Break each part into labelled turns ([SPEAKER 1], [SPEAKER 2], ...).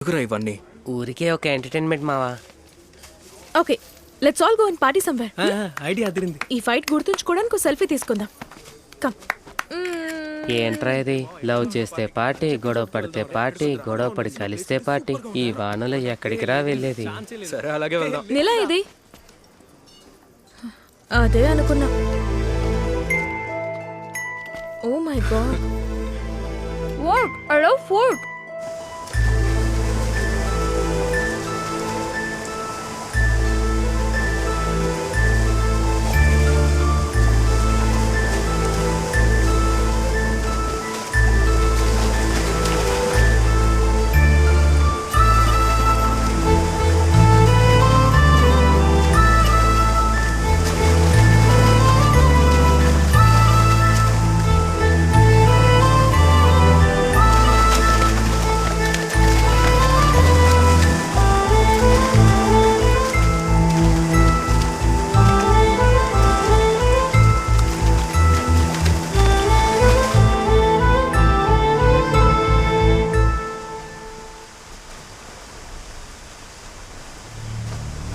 [SPEAKER 1] ఎందుకురా ఇవన్నీ?
[SPEAKER 2] ఊరికే ఒక ఎంటర్టైన్మెంట్ మావా.
[SPEAKER 3] Okay, let's all go and party somewhere.
[SPEAKER 1] Idea అదిరింది.
[SPEAKER 3] ఈ ఫైట్ గుర్తుంచుకోవడానికి ఒక సెల్ఫీ తీసుకుందాం. కమ్.
[SPEAKER 2] ఏంట్రా ఇది? లవ్ చేస్తే పార్టీ, గొడవ పడితే పార్టీ, గొడవ పడి కలిస్తే పార్టీ. ఈ వానలో ఎక్కడికి రా వెళ్ళేది?
[SPEAKER 1] సరే అలాగే వెళ్దాం.
[SPEAKER 3] నిలా ఇది అదే అనుకున్నా. Oh my God, work I love food.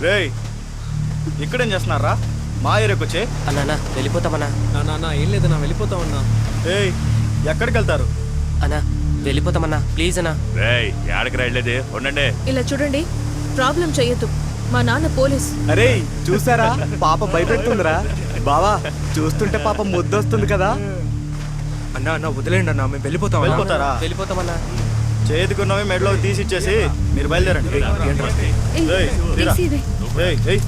[SPEAKER 4] రేయ్, ఇక్కడేం చేస్తున్నారా? మా ఏరియాకి వచ్చే.
[SPEAKER 2] అన్నా వెళ్ళిపోతామన్నా.
[SPEAKER 1] నా ఏం లేదన్నా, వెళ్ళిపోతామన్నా.
[SPEAKER 4] ఏయ్, ఎక్కడికి వెళ్తారు?
[SPEAKER 2] అన్నా వెళ్ళిపోతామన్నా, ప్లీజ్ అన్నా.
[SPEAKER 5] రేయ్, యాడికి రాయలేదే, ఉండండి.
[SPEAKER 3] ఇలా చూడండి, ప్రాబ్లం చెయ్యొద్దు. మా నాన్న పోలీస్.
[SPEAKER 4] అరే చూసారా, పాప భయపెడుతుందిరా. బావా, చూస్తుంటే పాప ముద్దొస్తుంది కదా.
[SPEAKER 1] అన్నా అన్న వదిలేండి అన్న, మేము వెళ్ళిపోతాం.
[SPEAKER 4] వెళ్ళిపోతారా?
[SPEAKER 2] వెళ్ళిపోతామన్నా.
[SPEAKER 4] చేతికున్నవి మెడలో తీసి ఇచ్చేసి మీరు బయలుదేరండి. ఏయ్, తీరా.
[SPEAKER 3] తీసివే.
[SPEAKER 4] ఏయ్, ఏయ్.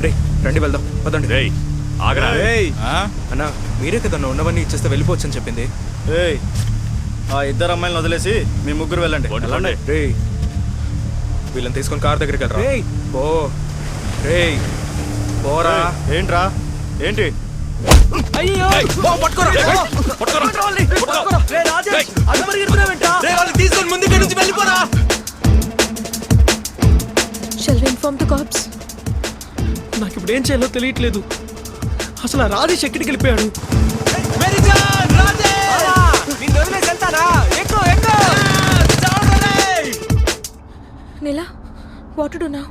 [SPEAKER 1] రే రండి వెళ్దాం, పదండి.
[SPEAKER 5] రేయ్, ఆగరా.
[SPEAKER 4] ఏయ్,
[SPEAKER 1] అన్న మీరే కదన్నా ఉన్నవన్నీ ఇచ్చేస్తే వెళ్ళిపోవచ్చని చెప్పింది.
[SPEAKER 4] ఏయ్, ఆ ఇద్దరు అమ్మాయిలను వదిలేసి మీ ముగ్గురు వెళ్ళండి.
[SPEAKER 5] వెళ్ళండి.
[SPEAKER 1] రే వీళ్ళని తీసుకొని కార్ దగ్గరికి వెళ్ళరా. ఓ రే పోరా.
[SPEAKER 4] ఏయ్, ఏంట్రా ఏంటి?
[SPEAKER 1] అయ్యో తీసుకొని ముందుకే నుంచి వెళ్ళిపోరా.
[SPEAKER 3] Shall we inform the cops?
[SPEAKER 1] నాకు ఇప్పుడు ఏం చేయాలో తెలియట్లేదు. అసలు ఆ రాజేష్ ఎక్కడికి వెళ్ళిపోయాడు?
[SPEAKER 3] నిలా, వాట్ టు డు నౌ?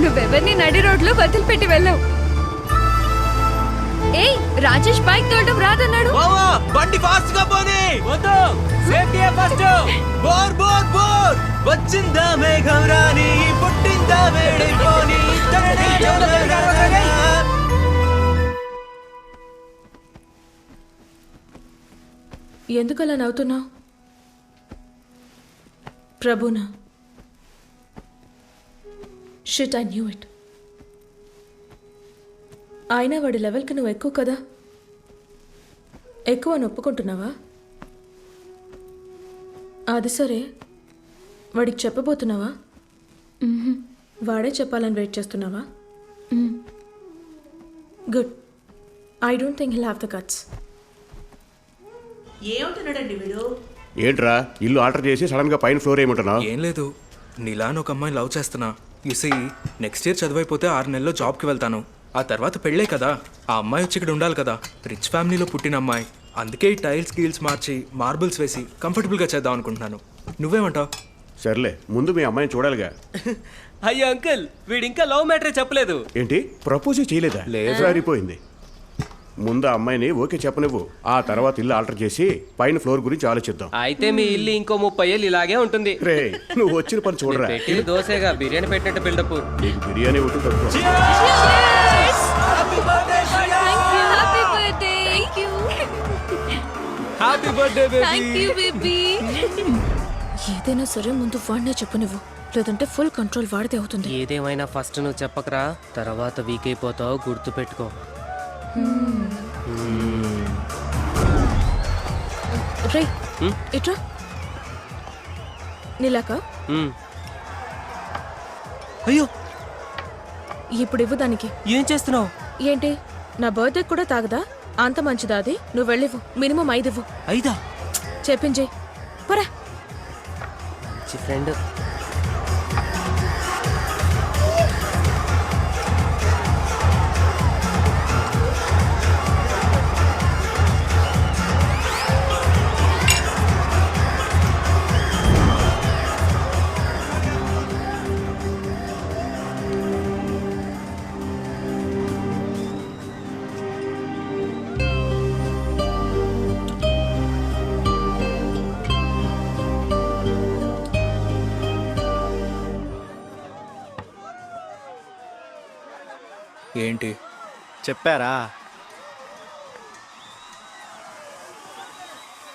[SPEAKER 6] నువ్వెవరిని నడి రోడ్లో వదిలిపెట్టి వెళ్ళావు? ఏయ్, రాజేష్ బైక్ తోడడం రాదన్నాడు.
[SPEAKER 7] బండి ఫాస్ట్ గా పోనీ. వద్దు, safety first. Bore bore bore వచ్చిందా మేఘం రాని, పుట్టిందా వేడైపోని.
[SPEAKER 3] ఎందుకు అలా నవ్వుతున్నావు? ప్రభునా. Shit, I knew it. అయినా వాడి లెవెల్కి నువ్వు ఎక్కువ కదా. ఎక్కువ అని ఒప్పుకుంటున్నావా? అది సరే, వాడికి చెప్పబోతున్నావా? వాడే చెప్పాలని వెయిట్ చేస్తున్నావా? Good. I don't think he'll have the guts.
[SPEAKER 8] ఏమంటున్నాడండి వీడు?
[SPEAKER 9] ఏంట్రా ఇల్లు ఆర్డర్ చేసి సడన్ గా పైన ఫ్లోర్ ఏమంటున్నావు?
[SPEAKER 1] ఏం లేదు, నీలాను ఒక అమ్మాయిని లవ్ చేస్తున్నా. యూసీ నెక్స్ట్ ఇయర్ చదివైపోతే 6 నెలల్లో జాబ్కి వెళ్తాను. ఆ తర్వాత పెళ్ళే కదా, ఆ అమ్మాయి వచ్చి ఇక్కడ ఉండాలి కదా. రిచ్ ఫ్యామిలీలో పుట్టిన అమ్మాయి. అందుకే ఈ టైల్స్ గీల్స్ మార్చి మార్బుల్స్ వేసి కంఫర్టబుల్గా చేద్దాం అనుకుంటున్నాను. నువ్వేమంటావు?
[SPEAKER 9] సర్లే, ముందు మీ అమ్మాయిని చూడాలిగా.
[SPEAKER 7] అయ్యో అంకుల్, వీడు ఇంకా లవ్ మ్యాటరే చెప్పలేదు.
[SPEAKER 9] ఏంటి, ప్రపోజ్ చేయలేదా?
[SPEAKER 1] లేదు.
[SPEAKER 9] సరిపోయింది. ముందు ఆ అమ్మాయిని ఓకే చెప్పనివ్వు, ఆ తర్వాత ఇల్లు ఆల్టర్ చేసి పైన ఫ్లోర్ గురించి ఆలోచిద్దాం.
[SPEAKER 2] అయితే మీ ఇల్లు ఇంకో 30 ఏళ్ళు ఇలాగే ఉంటుంది.
[SPEAKER 9] రే, నువ్వు వచ్చిన పని చూడరా.
[SPEAKER 2] పెట్టిన దోశగా బిర్యానీ పెట్టినట్టు బిల్డప్.
[SPEAKER 9] నీకు బిర్యానీ ఒకటి తక్కువ.
[SPEAKER 6] Happy birthday.
[SPEAKER 1] Happy birthday
[SPEAKER 6] thank you baby.
[SPEAKER 3] ఏదైనా సరే ముందు వాడినే చెప్పు నువ్వు, లేదంటే ఫుల్ కంట్రోల్ వాడితే అవుతుంది.
[SPEAKER 2] ఏదేమైనా ఫస్ట్ నువ్వు చెప్పకరా, తర్వాత వీక్ అయిపోతావు, గుర్తు పెట్టుకో.
[SPEAKER 3] రే ఇట్రా. నీలాకా?
[SPEAKER 2] అయ్యో,
[SPEAKER 3] ఇప్పుడు ఇవ్వు దానికి.
[SPEAKER 2] ఏం చేస్తున్నావు?
[SPEAKER 3] ఏంటి, నా బర్త్డే కూడా తాగదా? అంత మంచిదా అది? నువ్వు వెళ్ళివ్వు, మినిమం 5 ఇవ్వు.
[SPEAKER 2] 5?
[SPEAKER 3] చెప్పించి పరా.
[SPEAKER 2] మంచి ఫ్రెండ్.
[SPEAKER 1] ఏంటి?
[SPEAKER 4] చెప్పారా?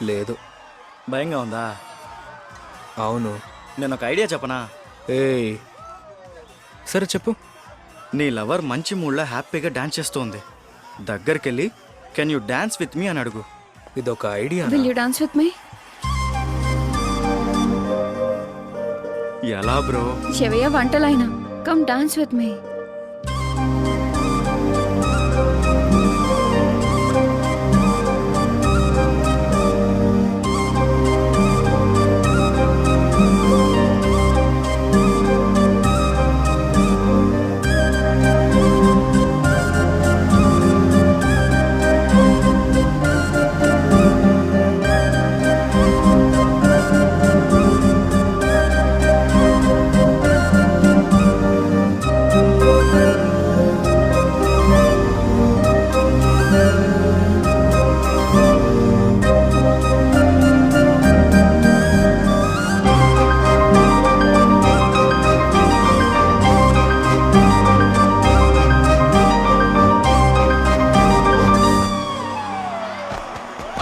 [SPEAKER 1] లేదు.
[SPEAKER 4] భయంగా ఉందా?
[SPEAKER 1] అవును.
[SPEAKER 4] నేను ఒక ఐడియా చెప్పనా?
[SPEAKER 1] ఏయ్, సరే చెప్పు.
[SPEAKER 4] నీ లవర్ మంచి మూడ్లో హ్యాపీగా డాన్స్ చేస్తోంది. దగ్గరికెళ్ళి can you dance with me అని అడుగు.
[SPEAKER 1] ఇదొక idea.
[SPEAKER 6] Will you dance with me?
[SPEAKER 4] ఎలా బ్రో?
[SPEAKER 6] చెవయ్య వంటలైనా కమ్ డాన్స్ విత్ మీ.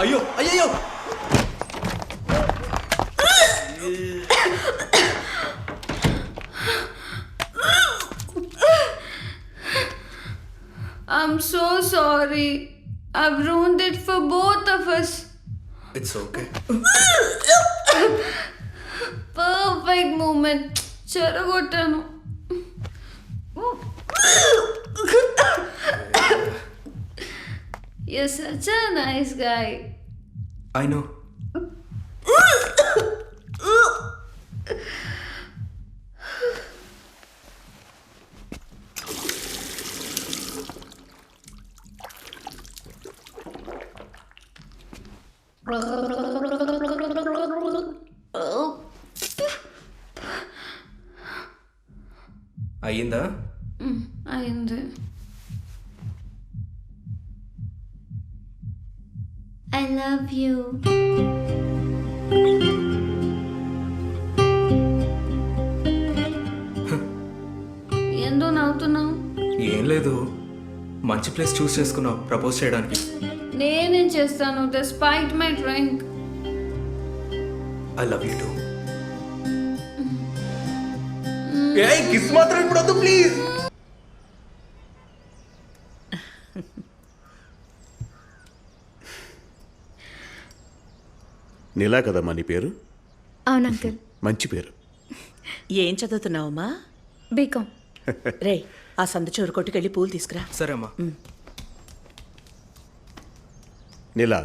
[SPEAKER 7] అయ్యో అయ్యో
[SPEAKER 6] I'm so sorry. I've ruined it for both of us.
[SPEAKER 1] It's okay.
[SPEAKER 6] Perfect moment. చెరగొట్టాను. You're such a nice guy.
[SPEAKER 1] I know. అయ్యిందా?
[SPEAKER 6] అయింది. I love you. ఎందుకు నవ్వుతున్నావు?
[SPEAKER 1] ఏం లేదు, మంచి ప్లేస్ చూస్ చేసుకున్నావు ప్రపోజ్ చేయడానికి.
[SPEAKER 6] నేనేం చేస్తాను despite my drink.
[SPEAKER 1] I love you two.
[SPEAKER 7] ఏయ్ కిస్ మాత్రం ఇప్పుడు వద్దు ప్లీజ్.
[SPEAKER 9] నీలా కదమ్మా నీ పేరు?
[SPEAKER 3] అవును అంకుల్.
[SPEAKER 9] మంచి పేరు.
[SPEAKER 8] ఏం చదువుతున్నావమ్మా?
[SPEAKER 3] బీకామ్.
[SPEAKER 8] రే ఆ సందు చివరి కొట్టుకెళ్ళి పూలు తీసుకురా.
[SPEAKER 1] సరే అమ్మా.
[SPEAKER 9] నీలా,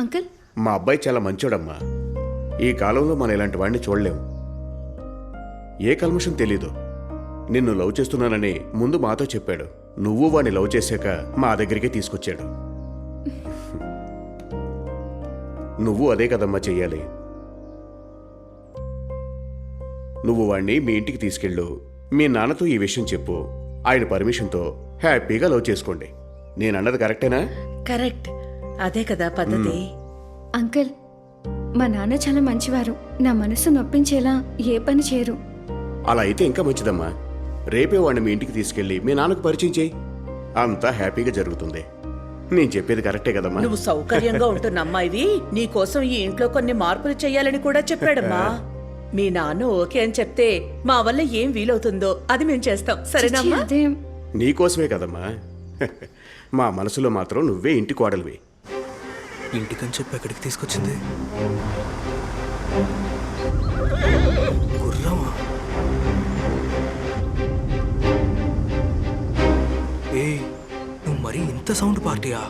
[SPEAKER 3] అంకుల్
[SPEAKER 9] మా అబ్బాయి చాలా మంచోడమ్మా. ఈ కాలంలో మనం ఇలాంటి వాడిని చూడలేం. ఏ కల్మషం తెలీదు. నిన్ను లవ్ చేస్తున్నానని ముందు మాతో చెప్పాడు. నువ్వు వాడిని లవ్ చేశాక మా దగ్గరికే తీసుకొచ్చాడు. నువ్వు అదే కదమ్మా చెయ్యాలి. నువ్వు వాణ్ణి మీ ఇంటికి తీసుకెళ్ళు. మీ నాన్నతో ఈ విషయం చెప్పు. ఆయన పర్మిషన్తో హ్యాపీగా లవ్ చేసుకోండి. నేనన్నది కరెక్టేనా?
[SPEAKER 8] కరెక్ట్, అదే కదా పద్ధతి.
[SPEAKER 3] అంకుల్, మా నాన్న చాలా మంచివారు. నా మనసు నొప్పించేలా ఏ పని చేయరు.
[SPEAKER 9] అలా అయితే ఇంకా మంచిదమ్మా. రేపే వాడిని మీ ఇంటికి తీసుకెళ్ళి మీ నాన్నకు పరిచయం చేయి. అంతా హ్యాపీగా జరుగుతుంది. నేను చెప్పేది కరెక్టే కదమ్మా?
[SPEAKER 8] నువ్వు సౌకర్యంగా ఉంటున్న అమ్మాయివి, నీ కోసం ఈ ఇంట్లో కొన్ని మార్పులు చెయ్యాలని కూడా చెప్పాడమ్మా. మీ నాన్న ఓకే అని చెప్తే మా వల్ల ఏం వీలవుతుందో అది మేము చేస్తాం. సరేనమ్మా?
[SPEAKER 3] అదే
[SPEAKER 9] నీకోసమే కదమ్మా. మా మనసులో మాత్రం నువ్వే ఇంటి కోడలివి.
[SPEAKER 1] ఇంటికని చెప్పి ఎక్కడికి తీసుకొచ్చింది? గుర్రమా? ఏయ్, నువ్వు మరీ ఇంత సౌండ్ పార్టీయా?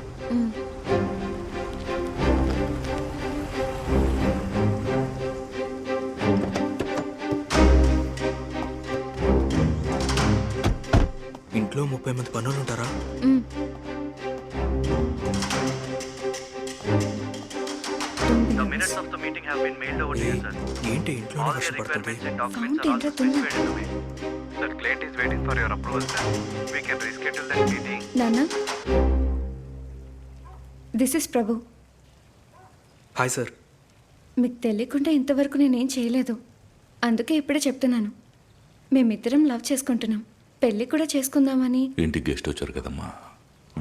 [SPEAKER 1] ఇంట్లో 30 మంది పనులు ఉంటారా? ఏంటి ఇంట్లో కష్టపడుతుంది?
[SPEAKER 6] నాన్న, this is Prabhu.
[SPEAKER 1] Hi sir.
[SPEAKER 6] మీకు తెలియకుండా ఇంతవరకు నేనేం చేయలేదు, అందుకే ఇప్పుడే చెప్తున్నాను. మేమిద్దరం లవ్ చేసుకుంటున్నాం, పెళ్ళి కూడా చేసుకుందామని.
[SPEAKER 10] ఇంటికి గెస్ట్ వచ్చారు కదమ్మా,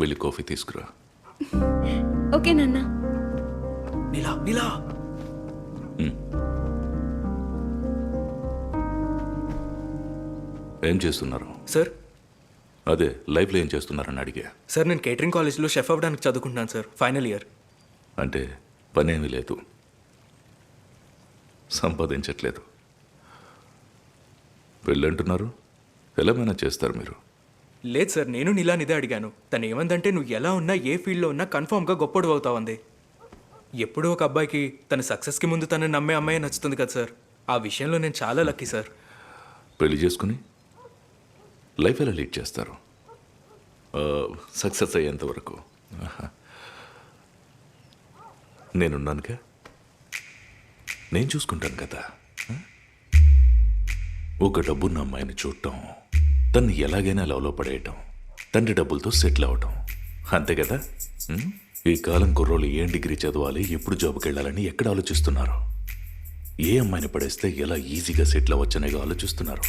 [SPEAKER 10] వెళ్ళి కాఫీ తీసుకురా.
[SPEAKER 6] ఓకే నాన్న.
[SPEAKER 1] నీలా నీలా
[SPEAKER 10] ఏం చేస్తున్నారు
[SPEAKER 1] సార్.
[SPEAKER 10] అదే లైఫ్లో ఏం చేస్తున్నారని అడిగా.
[SPEAKER 1] సార్ నేను కేటరింగ్ కాలేజ్లో షెఫ్ అవ్వడానికి చదువుకుంటున్నాను సార్, ఫైనల్ ఇయర్.
[SPEAKER 10] అంటే పనేమీ లేదు, సంపాదించట్లేదు. పెళ్ళంటున్నారు, ఎలా మేనేజ్ చేస్తారు మీరు?
[SPEAKER 1] లేదు సార్, నేను నీలాని ఇదే అడిగాను. తను ఏమందంటే నువ్వు ఎలా ఉన్నా ఏ ఫీల్డ్లో ఉన్నా కన్ఫామ్గా గొప్పడు అవుతావంది. ఎప్పుడూ ఒక అబ్బాయికి తన సక్సెస్కి ముందు తనని నమ్మే అమ్మాయి నచ్చుతుంది కదా సార్. ఆ విషయంలో నేను చాలా లక్కీ సార్.
[SPEAKER 10] పెళ్లి చేసుకుని లైఫ్ ఎలా లీడ్ చేస్తారు సక్సెస్ అయ్యేంత వరకు? నేనున్నానుగా, నేను చూసుకుంటాను కదా. ఒక డబ్బున్న అమ్మాయిని చూడటం, తన్ని ఎలాగైనా లవ్లో పడేయటం, తండ్రి డబ్బులతో సెటిల్ అవటం, అంతే కదా. ఈ కాలం కుర్రోళ్ళు ఏం డిగ్రీ చదవాలి, ఎప్పుడు జాబ్కి వెళ్ళాలని ఎక్కడ ఆలోచిస్తున్నారు? ఏ అమ్మాయిని పడేస్తే ఎలా ఈజీగా సెటిల్ అవ్వచ్చనేగా ఆలోచిస్తున్నారు.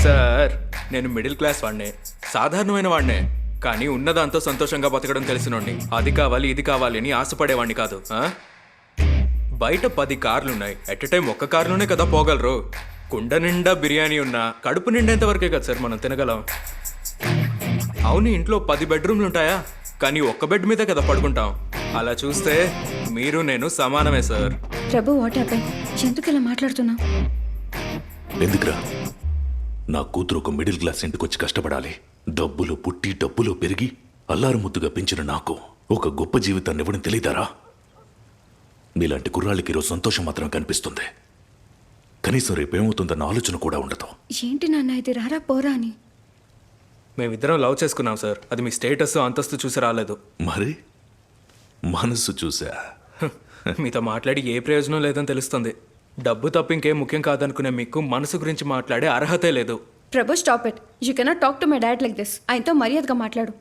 [SPEAKER 1] సార్ నేను మిడిల్ క్లాస్ వాడినే, సాధారణమైన వాడినే, కానీ ఉన్నదాంతో సంతోషంగా బతకడం తెలిసినోడిని. అది కావాలి ఇది కావాలి అని ఆశపడేవాడిని కాదు. బయట 10 కార్లున్నాయి, ఎట్ ఎ టైం ఒక్క కారులోనే కదా పోగలరు. కుండ నిండా బిర్యానీ ఉన్నా కడుపు నిండేంత వరకే కదా సార్ మనం తినగలం. అవును, ఇంట్లో 10 బెడ్రూమ్లు ఉంటాయా, కానీ ఒక్క బెడ్ మీదే కదా పడుకుంటాం. అలా చూస్తే మీరు నేను సమానమే సార్.
[SPEAKER 6] Prabhu, what happen? ఎందుకు ఇలా మాట్లాడుతున్నావు?
[SPEAKER 10] ఎందుకురా? నా కూతురు ఒక మిడిల్ క్లాస్ ఇంటికి వచ్చి కష్టపడాలి, డబ్బులు పుట్టి డబ్బులు పెరిగి అల్లారు ముద్దుగా పెంచిన నాకు ఒక గొప్ప జీవితాన్ని ఇవ్వడం తెలియదారా? మీలాంటి కుర్రాళ్ళకి ఈరోజు సంతోషం మాత్రం కనిపిస్తుంది, కనీసం రేపేమవుతుందన్న ఆలోచన కూడా ఉండదు.
[SPEAKER 6] ఏంటి నాన్న ఇది, రారా పోరా అని?
[SPEAKER 1] మేమిద్దరం లవ్ చేసుకున్నాం సార్, అది మీ స్టేటస్ అంతస్తు చూసి రాలేదు.
[SPEAKER 10] మరి మనసు చూసా.
[SPEAKER 1] మీతో మాట్లాడి ఏ ప్రయోజనం లేదని తెలుస్తుంది. డబ్బు తప్ప ఇంకేం ముఖ్యం కాదనుకునే మీకు మనసు గురించి మాట్లాడే అర్హతే లేదు.
[SPEAKER 6] ప్రభు, stop it. You cannot talk to my dad like this. ఆయనతో మర్యాదగా మాట్లాడు.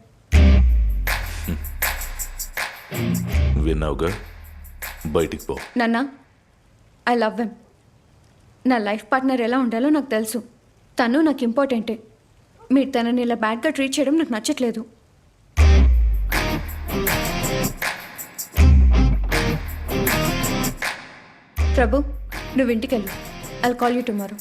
[SPEAKER 10] విన్నావుగా, బయటికి పో.
[SPEAKER 6] నాన్న, ఐ లవ్ హిమ్. నా లైఫ్ పార్ట్నర్ ఎలా ఉండాలో నాకు తెలుసు. తను నాకు ఇంపార్టెంటే. మీరు తనని ఇలా బ్యాడ్గా ట్రీట్ చేయడం నాకు నచ్చట్లేదు. ప్రభు, నువ్వు ఇంటికి వెళ్ళు. I'll call you tomorrow.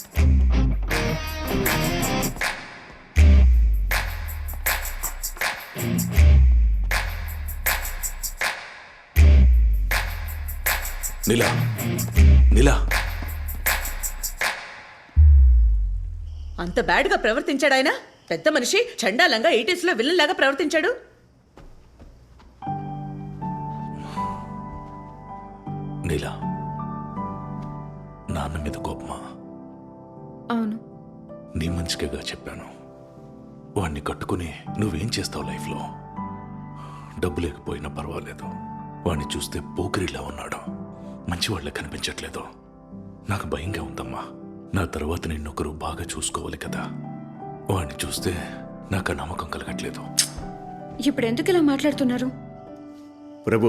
[SPEAKER 10] నీలా, నీలా,
[SPEAKER 8] అంత బ్యాడ్గా ప్రవర్తించాడు ఆయన? పెద్ద మనిషి చండాలంగా 80s లో విలన్ లాగా ప్రవర్తించాడు.
[SPEAKER 10] నీలా, నాన్న మీద కోపమా?
[SPEAKER 6] అవును.
[SPEAKER 10] నీ మంచిగా చెప్పాను. వాణ్ణి కట్టుకుని నువ్వేం చేస్తావు లైఫ్లో? డబ్బు లేకపోయినా పర్వాలేదు, వాణ్ణి చూస్తే పోకిరిలా ఉన్నాడు, మంచివాళ్ళ కనిపించట్లేదు. నాకు భయంగా ఉందమ్మా. నా తర్వాత నిన్నొకరు బాగా చూసుకోవాలి కదా. వాణ్ణి చూస్తే నాకు ఆ నమ్మకం కలగట్లేదు.
[SPEAKER 6] ఇప్పుడు ఎందుకు ఇలా మాట్లాడుతున్నారు?
[SPEAKER 9] ప్రభు,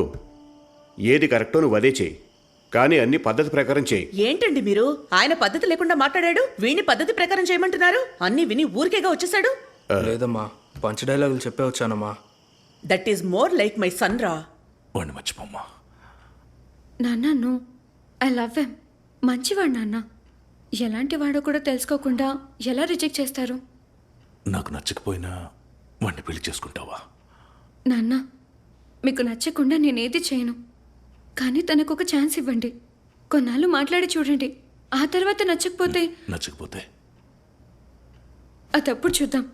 [SPEAKER 9] ఏది కరెక్టో నువ్వు అదే చేయి, కానీ అన్ని పద్ధతి ప్రకారం చేయి.
[SPEAKER 8] ఏంటండి మీరు? ఆయన పద్ధతి లేకుండా మాట్లాడాడు, వీణ్ణి పద్ధతి ప్రకారం చేయమంటున్నారు. అన్ని విని ఊరికేగా వచ్చేసాడు.
[SPEAKER 1] లేదమ్మా, పంచ్ డైలాగులు చెప్పే వచ్చానమ్మా.
[SPEAKER 8] That is more like my son రా.
[SPEAKER 10] వాణ్ణి మర్చిపోమ్మా.
[SPEAKER 6] నాన్న, నో, ఐ లవ్ హిమ్. మంచివాడు నాన్న. ఎలాంటి వాడో కూడా తెలుసుకోకుండా ఎలా రిజెక్ట్ చేస్తారు?
[SPEAKER 10] నాకు నచ్చకపోయినా వాణ్ణి పెళ్లి చేసుకుంటావా?
[SPEAKER 6] నాన్న, మీకు నచ్చకుండా నేనేది చేయను, కానీ తనకు ఒక ఛాన్స్ ఇవ్వండి. కొన్నాళ్ళు మాట్లాడి చూడండి. ఆ తర్వాత నచ్చకపోతే
[SPEAKER 10] నచ్చకపోతే
[SPEAKER 6] అదప్పుడు చూద్దాం.